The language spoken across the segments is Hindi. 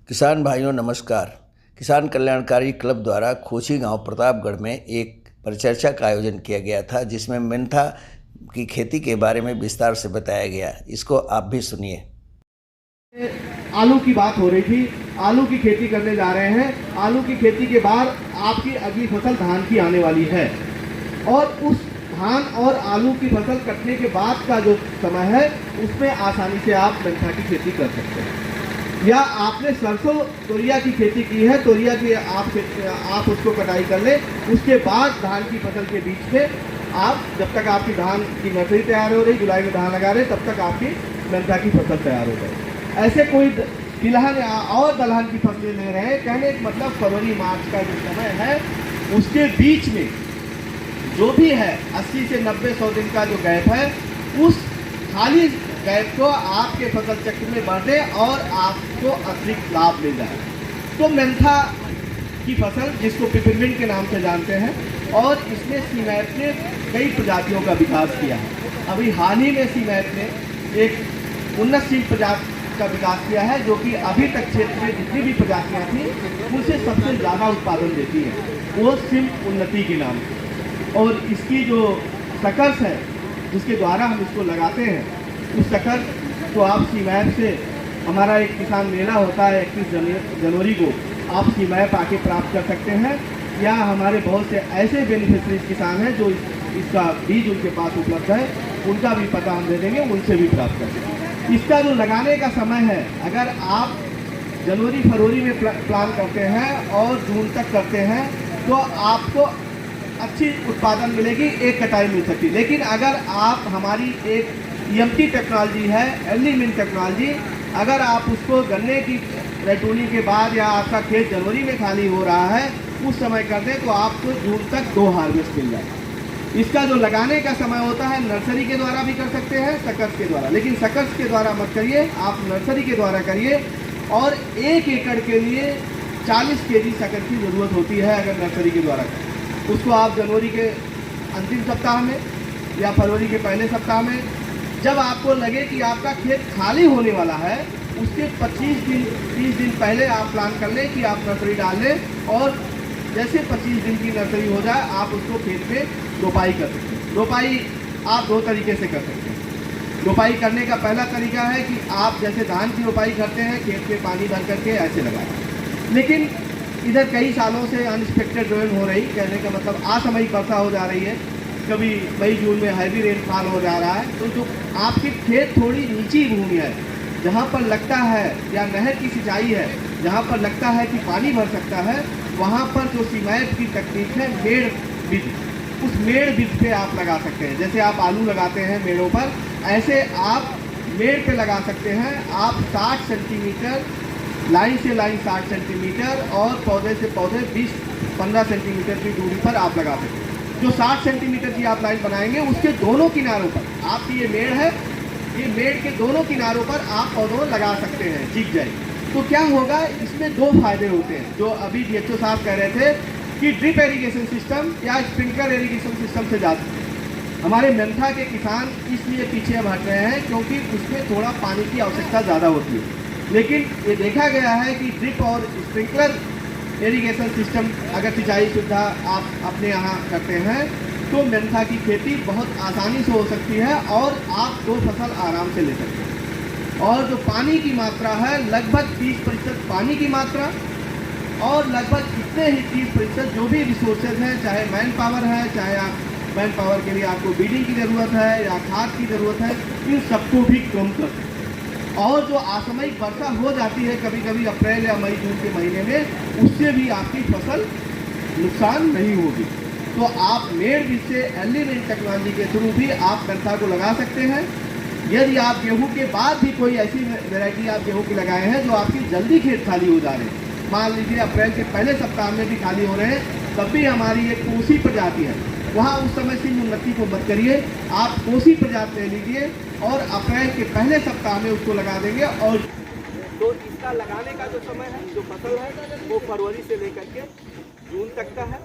किसान भाइयों नमस्कार। किसान कल्याणकारी क्लब द्वारा खोची गांव प्रतापगढ़ में एक परिचर्चा का आयोजन किया गया था, जिसमें मेंथा की खेती के बारे में विस्तार से बताया गया। इसको आप भी सुनिए। आलू की बात हो रही थी, आलू की खेती करने जा रहे हैं। आलू की खेती के बाद आपकी अगली फसल धान की आने वाली है और उस धान और आलू की फसल कटने के बाद का जो समय है उसमें आसानी से आप मेंथा की खेती कर सकते हैं। या आपने सरसों तोरिया की खेती की है, तोरिया की आप उसको कटाई कर ले, उसके बाद धान की फसल के बीच में आप जब तक आपकी धान की नर्सरी तैयार हो रही, जुलाई में धान लगा रहे, तब तक आपकी मेंथा की फसल तैयार हो जाए। ऐसे कोई तिलहन और दलहन की फसलें ले रहे हैं, कहने का मतलब फरवरी मार्च का जो समय है उसके बीच में जो भी है 80 से 90-100 दिन का जो गैप है, उस खाली गैप को आपके फसल चक्र में बांटे और आपको अतिरिक्त लाभ मिल जाए। तो मेंथा की फसल, जिसको पिपरमिंट के नाम से जानते हैं, और इसमें सीमैट ने कई प्रजातियों का विकास किया है। अभी हाल ही में सीमैट ने एक उन्नतशील प्रजाति का विकास किया है, जो कि अभी तक क्षेत्र में जितनी भी प्रजातियां थी उनसे सबसे ज़्यादा उत्पादन देती है, वो सिर्फ उन्नति के नाम से। और इसकी जो सकर्स है जिसके द्वारा हम इसको लगाते हैं, उस शक्कर तो आप सीमैप से, हमारा एक किसान मेला होता है 31 जनवरी को, आप सीमैप आके प्राप्त कर सकते हैं। या हमारे बहुत से ऐसे बेनिफिशरीज किसान हैं जो इसका बीज उनके पास उपलब्ध है, उनका भी पता हम दे देंगे, उनसे भी प्राप्त कर सकते। इसका जो लगाने का समय है, अगर आप जनवरी फरवरी में प्लान करते हैं और जून तक करते हैं तो आपको अच्छी उत्पादन मिलेगी, एक कटाई मिल सकती। लेकिन अगर आप हमारी एक EMT टेक्नोलॉजी है, अर्ली मिन टेक्नोलॉजी, अगर आप उसको गन्ने की रेटूनी के बाद या आपका खेत जनवरी में खाली हो रहा है उस समय कर दें तो आपको जून तक 2 हार्वेस्ट मिल जाएगा। इसका जो लगाने का समय होता है नर्सरी के द्वारा भी कर सकते हैं, सकर्स के द्वारा, लेकिन सकर्स के द्वारा मत करिए, आप नर्सरी के द्वारा करिए। और 1 एकड़ के लिए 40 kg शक्कर की ज़रूरत होती है अगर नर्सरी के द्वारा करें। उसको आप जनवरी के अंतिम सप्ताह में या फरवरी के पहले सप्ताह में, जब आपको लगे कि आपका खेत खाली होने वाला है, उसके 25 दिन 30 दिन पहले आप प्लान कर लें कि आप नर्सरी डाल लें। और जैसे 25 दिन की नर्सरी हो जाए आप उसको खेत में रोपाई कर सकते हैं। रोपाई आप 2 तरीके से कर सकते हैं। रोपाई करने का पहला तरीका है कि आप जैसे धान की रोपाई करते हैं, खेत में पानी भर करके ऐसे लगाएं। लेकिन इधर कई सालों से अनएक्सपेक्टेड रेन हो रही, कहने का मतलब असामयिक वर्षा हो जा रही है, कभी मई जून में हैवी रेनफॉल हो जा रहा है, तो जो आपके खेत थोड़ी नीची भूमि है, जहाँ पर लगता है, या नहर की सिंचाई है, जहाँ पर लगता है कि पानी भर सकता है, वहाँ पर जो सीमैप की तकनीक है मेड़ विधि, उस मेड़ विधि पे आप लगा सकते हैं। जैसे आप आलू लगाते हैं मेड़ों पर, ऐसे आप मेड़ पे लगा सकते हैं। आप 60 सेंटीमीटर, लाइन से लाइन 60 सेंटीमीटर और पौधे से पौधे 20-15 सेंटीमीटर की दूरी पर आप लगा सकते हैं। जो 60 सेंटीमीटर की आप लाइन बनाएंगे उसके दोनों किनारों पर आपकी ये मेड़ है, ये मेड़ के दोनों किनारों पर आप पौधों लगा सकते हैं, जीत जाएगी। तो क्या होगा, इसमें 2 फायदे होते हैं जो अभी DHO साहब कह रहे थे कि ड्रिप इरिगेशन सिस्टम या स्प्रिंकलर इरिगेशन सिस्टम से जाते हैं। हमारे मेंथा के किसान इसलिए पीछे हट रहे हैं क्योंकि उसमें थोड़ा पानी की आवश्यकता ज़्यादा होती है। लेकिन ये देखा गया है कि ड्रिप और स्प्रिंकलर इरिगेशन सिस्टम अगर सिंचाई सुविधा आप अपने यहाँ करते हैं तो मेंथा की खेती बहुत आसानी से हो सकती है और आप 2 फसल आराम से ले सकते हैं। और जो पानी की मात्रा है, लगभग 30% पानी की मात्रा, और लगभग इतने ही 30% जो भी रिसोर्सेज हैं, चाहे मैन पावर है, चाहे आप मैन पावर के लिए आपको बीडिंग की ज़रूरत है या खाद की ज़रूरत है, इन सबको भी कम कर सकते हैं। और जो असामयिक वर्षा हो जाती है कभी कभी अप्रैल या मई जून के महीने में, उससे भी आपकी फसल नुकसान नहीं होगी। तो आप मेड़ बीज से अर्ली रेन टेक्नोलॉजी के थ्रू भी आप मेंथा को लगा सकते हैं। यदि आप गेहूं के बाद भी कोई ऐसी वैरायटी आप गेहूं की लगाए हैं जो आपकी जल्दी खेत खाली हो जा रहे हैं, मान लीजिए अप्रैल के पहले सप्ताह में भी खाली हो रहे हैं, तब भी हमारी एक कोसी प्रजाति है, वहाँ उस समय से उन्नति को मत करिए, आप कोसी प्रजाति ले लीजिए और अप्रैल के पहले सप्ताह में उसको लगा देंगे। और तो इसका लगाने का जो समय है, जो फसल है, वो फरवरी से लेकर के जून तक का है।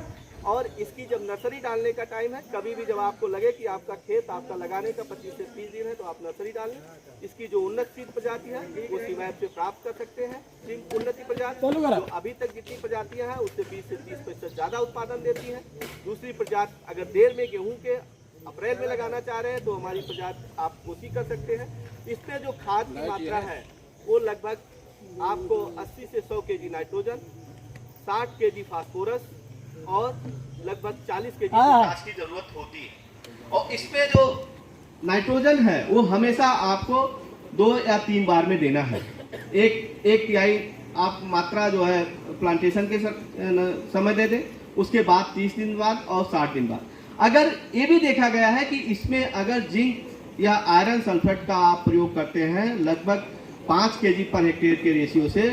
और इसकी जब नर्सरी डालने का टाइम है, कभी भी जब आपको लगे कि आपका खेत आपका लगाने का 25 से 30 दिन है तो आप नर्सरी डालें। इसकी जो उन्नत सीड प्रजाति है वो सीमैप से प्राप्त कर सकते हैं। उन्नति प्रजाति प्रजात जो अभी तक जितनी प्रजातियां हैं उससे 20 से 30% ज़्यादा उत्पादन देती है। दूसरी प्रजात अगर देर में गेहूं के अप्रैल में लगाना चाह रहे हैं तो हमारी प्रजात आप कोशिश कर सकते हैं। इसमें जो खाद की मात्रा है वो लगभग आपको 80 से 100 केजी नाइट्रोजन, 60 केजी फास्फोरस और लगभग 40 केजी पोटाश की जरूरत होती है। और इसमें जो नाइट्रोजन है वो हमेशा आपको 2 या 3 बार में देना है। एक तिहाई आप मात्रा जो है प्लांटेशन के समय दे दें, उसके बाद 30 दिन बाद और 60 दिन बाद। अगर ये भी देखा गया है कि इसमें अगर जिंक या आयरन सल्फेट का आप प्रयोग करते हैं लगभग 5 केजी पर हेक्टेयर के रेशियो से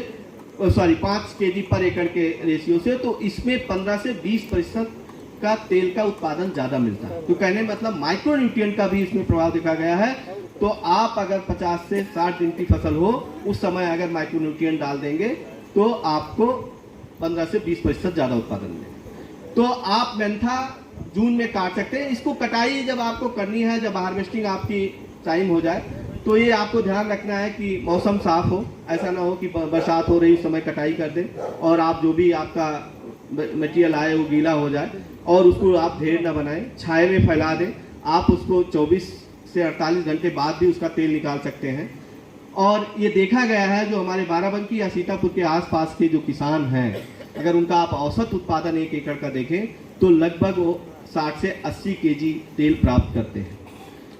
5 केजी पर एकड़ के रेशियो से, तो इसमें 15 से 20% का तेल का उत्पादन ज़्यादा मिलता है। तो कहने मतलब माइक्रो न्यूट्रिएंट का भी इसमें प्रभाव देखा गया है। तो आप अगर 50 से 60 दिन की फसल हो उस समय अगर माइक्रो न्यूट्रिएंट डाल देंगे तो आपको 15 से 20% ज़्यादा उत्पादन मिलेगा। तो आप मेंथा जून में काट सकते हैं। इसको कटाई जब आपको करनी है, जब हार्वेस्टिंग आपकी टाइम हो जाए, तो ये आपको ध्यान रखना है कि मौसम साफ हो। ऐसा ना हो कि बरसात हो रही उस समय कटाई कर दें और आप जो भी आपका मटेरियल आए वो गीला हो जाए और उसको आप ढेर ना बनाएं, छाए में फैला दें। आप उसको 24 से 48 घंटे बाद भी उसका तेल निकाल सकते हैं। और ये देखा गया है जो हमारे बाराबंकी या सीतापुर के आसपास के जो किसान हैं, अगर उनका आप औसत उत्पादन 1 एकड़ का देखें तो लगभग वो 60 से 80 केजी तेल प्राप्त करते हैं।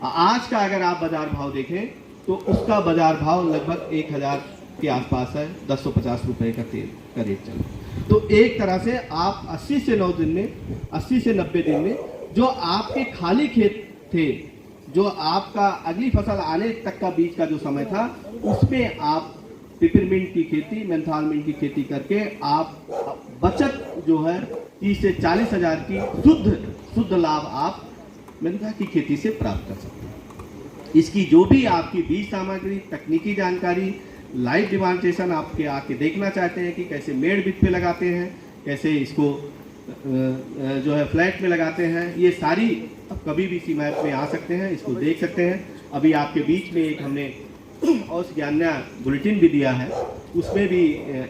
आज का अगर आप बाजार भाव देखें तो उसका बाजार भाव लगभग 1000 के आसपास है। 1050 रुपये का तेल का रेट चल रहा है। तो एक तरह से आप 80 से 90 दिन में जो आपके खाली खेत थे, जो आपका अगली फसल आने तक का बीच का जो समय था, उसमें आप पिपरमिंट की खेती, मेंथाल मिंट की खेती करके आप बचत जो है 30 से 40 हज़ार की शुद्ध लाभ आप मेंथा की खेती से प्राप्त कर सकते हैं। इसकी जो भी आपकी बीज सामग्री, तकनीकी जानकारी, लाइव डिमांस्ट्रेशन आपके आके देखना चाहते हैं कि कैसे मेड़ बिट पे लगाते हैं, कैसे इसको जो है फ्लैट में लगाते हैं, ये सारी अब कभी भी सीमैप में आ सकते हैं, इसको देख सकते हैं। अभी आपके बीच में एक हमने औषध ज्ञान बुलेटिन भी दिया है, उसमें भी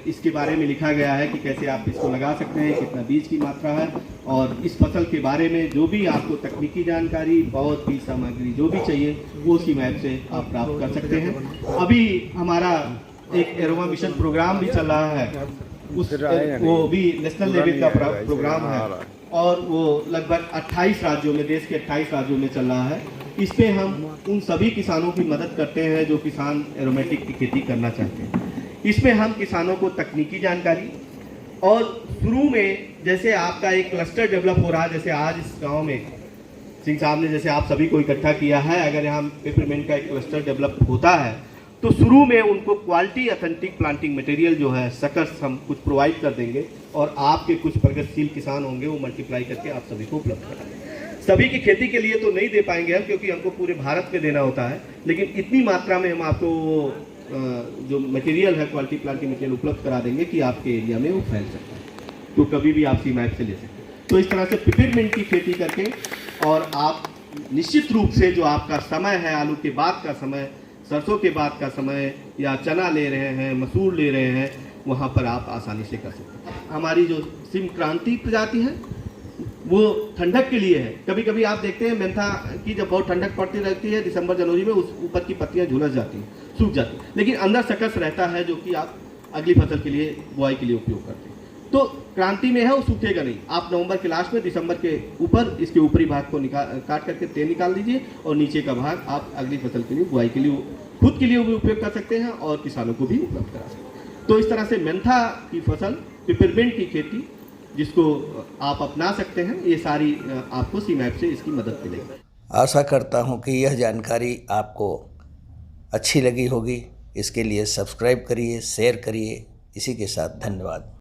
इसके बारे में लिखा गया है कि कैसे आप इसको लगा सकते हैं, कितना बीज की मात्रा है और इस फसल के बारे में जो भी आपको तकनीकी जानकारी, पौध, बीज सामग्री जो भी चाहिए वो सीमैप से आप प्राप्त कर सकते हैं। अभी हमारा एक एरोमा मिशन प्रोग्राम भी चल रहा है, वो भी नेशनल लेवल का प्रोग्राम है और वो लगभग 28 राज्यों में, देश के 28 राज्यों में चल रहा है। इसमें हम उन सभी किसानों की मदद करते हैं जो किसान एरोमेटिक की खेती करना चाहते हैं। इसमें हम किसानों को तकनीकी जानकारी और शुरू में जैसे आपका एक क्लस्टर डेवलप हो रहा है, जैसे आज इस गांव में सिंह साहब ने जैसे आप सभी को इकट्ठा किया है, अगर यहाँ पिपरमिंट का एक क्लस्टर डेवलप होता है तो शुरू में उनको क्वालिटी ऑथेंटिक प्लांटिंग मटेरियल जो है सकर्स हम कुछ प्रोवाइड कर देंगे और आपके कुछ प्रगतिशील किसान होंगे वो मल्टीप्लाई करके आप सभी को उपलब्ध कराएंगे। सभी की खेती के लिए तो नहीं दे पाएंगे हम, क्योंकि हमको पूरे भारत में देना होता है, लेकिन इतनी मात्रा में हम आपको जो मटेरियल है क्वालिटी प्लांटिंग मटेरियल उपलब्ध करा देंगे कि आपके एरिया में वो फैल सकता है। तो कभी भी आप सीमैप से ले सकते हैं। तो इस तरह से पिपरमिंट की खेती करके और आप निश्चित रूप से जो आपका समय है, आलू के बाद का समय, सरसों के बाद का समय, या चना ले रहे हैं, मसूर ले रहे हैं, वहाँ पर आप आसानी से कर सकते हैं। हमारी जो सिम क्रांति प्रजाति है वो ठंडक के लिए है। कभी कभी आप देखते हैं मेंथा की जब बहुत ठंडक पड़ती रहती है दिसंबर जनवरी में, उस ऊपर की पत्तियां झुलस जाती हैं, सूख जाती हैं, लेकिन अंदर सकस रहता है जो कि आप अगली फसल के लिए, बुआई के लिए उपयोग करते हैं। तो क्रांति में है वो सूखेगा नहीं। आप नवंबर के लास्ट में, दिसंबर के ऊपर इसके ऊपरी भाग को काट करके तेल निकाल दीजिए और नीचे का भाग आप अगली फसल के लिए, बुआई के लिए, खुद के लिए भी उपयोग कर सकते हैं और किसानों को भी उपलब्ध करा सकते हैं। तो इस तरह से मेंथा की फसल, पिपरमिंट की खेती जिसको आप अपना सकते हैं, ये सारी आपको सीमैप से इसकी मदद मिलेगी। आशा करता हूँ कि यह जानकारी आपको अच्छी लगी होगी। इसके लिए सब्सक्राइब करिए, शेयर करिए। इसी के साथ धन्यवाद।